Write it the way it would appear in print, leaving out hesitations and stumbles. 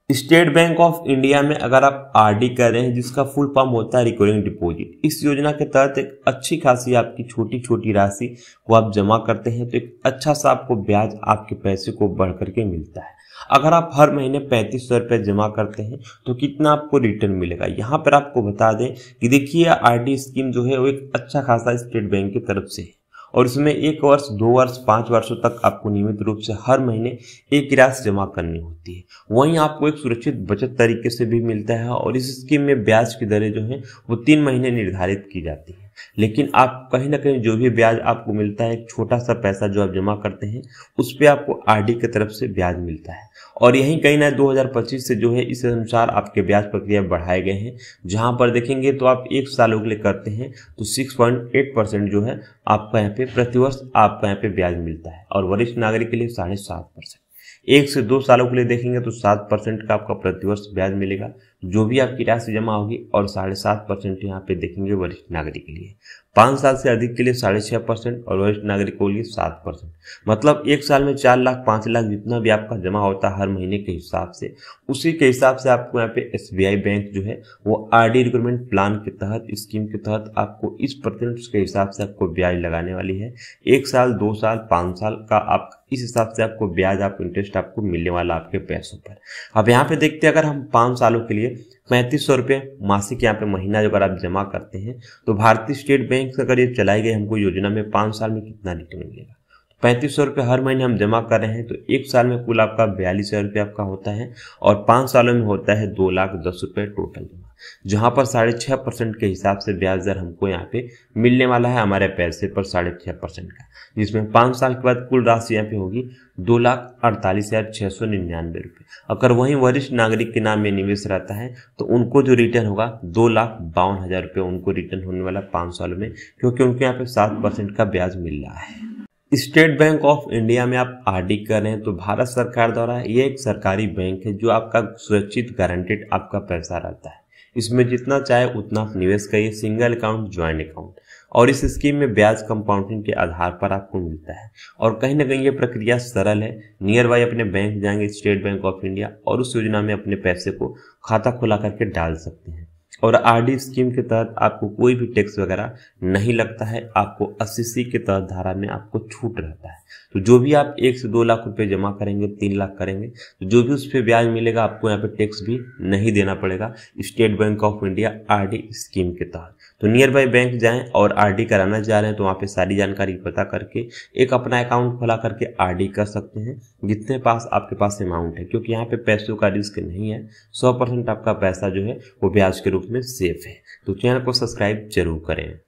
State bank of India में अगर आप आरडी कर रहे हैं जिसका फुल फॉर्म होता है रिकरिंग डिपॉजिट, इस योजना के तहत एक अच्छी खासी आपकी छोटी छोटी राशि को आप जमा करते हैं तो एक अच्छा सा आपको ब्याज आपके पैसे को बढ़ करके मिलता है। अगर आप हर महीने 3500 रुपये जमा करते हैं तो कितना आपको रिटर्न मिलेगा, यहाँ पर आपको बता दें कि देखिए आरडी स्कीम जो है वो एक अच्छा खासा स्टेट बैंक की तरफ से है और इसमें 1 वर्ष 2 वर्ष 5 वर्षों तक आपको नियमित रूप से हर महीने एक राशि जमा करनी होती है। वहीं आपको एक सुरक्षित बचत तरीके से भी मिलता है और इस स्कीम में ब्याज की दरें जो हैं वो 3 महीने निर्धारित की जाती है। लेकिन आप कहीं ना कहीं जो भी ब्याज आपको मिलता है, एक छोटा सा पैसा जो आप जमा करते हैं उस पर आपको आरडी की तरफ से ब्याज मिलता है और यहीं कहीं ना 2025 से जो है इस अनुसार आपके ब्याज प्रक्रिया बढ़ाए गए हैं। जहां पर देखेंगे तो आप 1 सालों के लिए करते हैं तो 6.8% जो है आपका यहाँ पे प्रतिवर्ष आपका यहाँ पे ब्याज मिलता है और वरिष्ठ नागरिक के लिए 7.5%। 1 से 2 सालों के लिए देखेंगे तो 7% का आपका प्रतिवर्ष ब्याज मिलेगा जो भी आपकी राशि जमा होगी और 7.5% यहाँ पे देखेंगे वरिष्ठ नागरिक के लिए। 5 साल से अधिक के लिए 6.5% और वरिष्ठ नागरिकों के लिए 7%। मतलब 1 साल में 4 लाख 5 लाख जितना भी आपका जमा होता है हर महीने के हिसाब से, उसी के हिसाब से आपको यहाँ पे SBI बैंक जो है वो आरडी रिक्रूटमेंट प्लान के तहत स्कीम के तहत आपको इस परसेंट के हिसाब से आपको ब्याज लगाने वाली है। 1 साल 2 साल 5 साल का आप इस हिसाब से आपको ब्याज आप इंटरेस्ट आपको मिलने वाला आपके पैसों पर। अब यहाँ पे देखते हैं अगर हम 5 सालों के लिए 3500 रुपये मासिक यहाँ पे महीना अगर आप जमा करते हैं तो भारतीय स्टेट बैंक से अगर ये चलाई गई हमको योजना में 5 साल में कितना रिटर्न मिलेगा। 3500 रुपये हर महीने हम जमा कर रहे हैं तो 1 साल में कुल आपका 42,000 रुपये आपका होता है और 5 सालों में होता है 2,10,000 रुपये टोटल जमा, जहां पर 6.5% के हिसाब से ब्याज दर हमको यहाँ पे मिलने वाला है हमारे पैसे पर 6.5% का, जिसमें 5 साल के बाद कुल राशि यहाँ पे होगी 2,48,699 रुपये। अगर वहीं वरिष्ठ नागरिक के नाम में निवेश रहता है तो उनको जो रिटर्न होगा 2,52,000 रुपये उनको रिटर्न होने वाला 5 सालों में, क्योंकि उनको यहाँ पे 7% का ब्याज मिल रहा है। स्टेट बैंक ऑफ इंडिया में आप आरडी कर रहे हैं तो भारत सरकार द्वारा ये एक सरकारी बैंक है जो आपका सुरक्षित गारंटेड आपका पैसा रहता है। इसमें जितना चाहे उतना आप निवेश करिए, सिंगल अकाउंट ज्वाइंट अकाउंट, और इस स्कीम में ब्याज कंपाउंडिंग के आधार पर आपको मिलता है और कहीं ना कहीं ये प्रक्रिया सरल है। नियर बाय अपने बैंक जाएंगे स्टेट बैंक ऑफ इंडिया और उस योजना में अपने पैसे को खाता खुला करके डाल सकते हैं और आरडी स्कीम के तहत आपको कोई भी टैक्स वगैरह नहीं लगता है। आपको 80C के तहत धारा में आपको छूट रहता है। तो जो भी आप 1 से 2 लाख रुपए जमा करेंगे, 3 लाख करेंगे तो जो भी उस पर ब्याज मिलेगा आपको यहाँ पे टैक्स भी नहीं देना पड़ेगा state bank of India RD scheme के तहत। तो नियर बाय बैंक जाएं और आरडी कराना चाह रहे हैं तो वहाँ पे सारी जानकारी पता करके एक अपना अकाउंट खुला करके आरडी कर सकते हैं जितने पास आपके पास अमाउंट है, क्योंकि यहाँ पे पैसों का रिस्क नहीं है। 100% आपका पैसा जो है वो ब्याज के रूप में सेफ है। तो चैनल को सब्सक्राइब जरूर करें।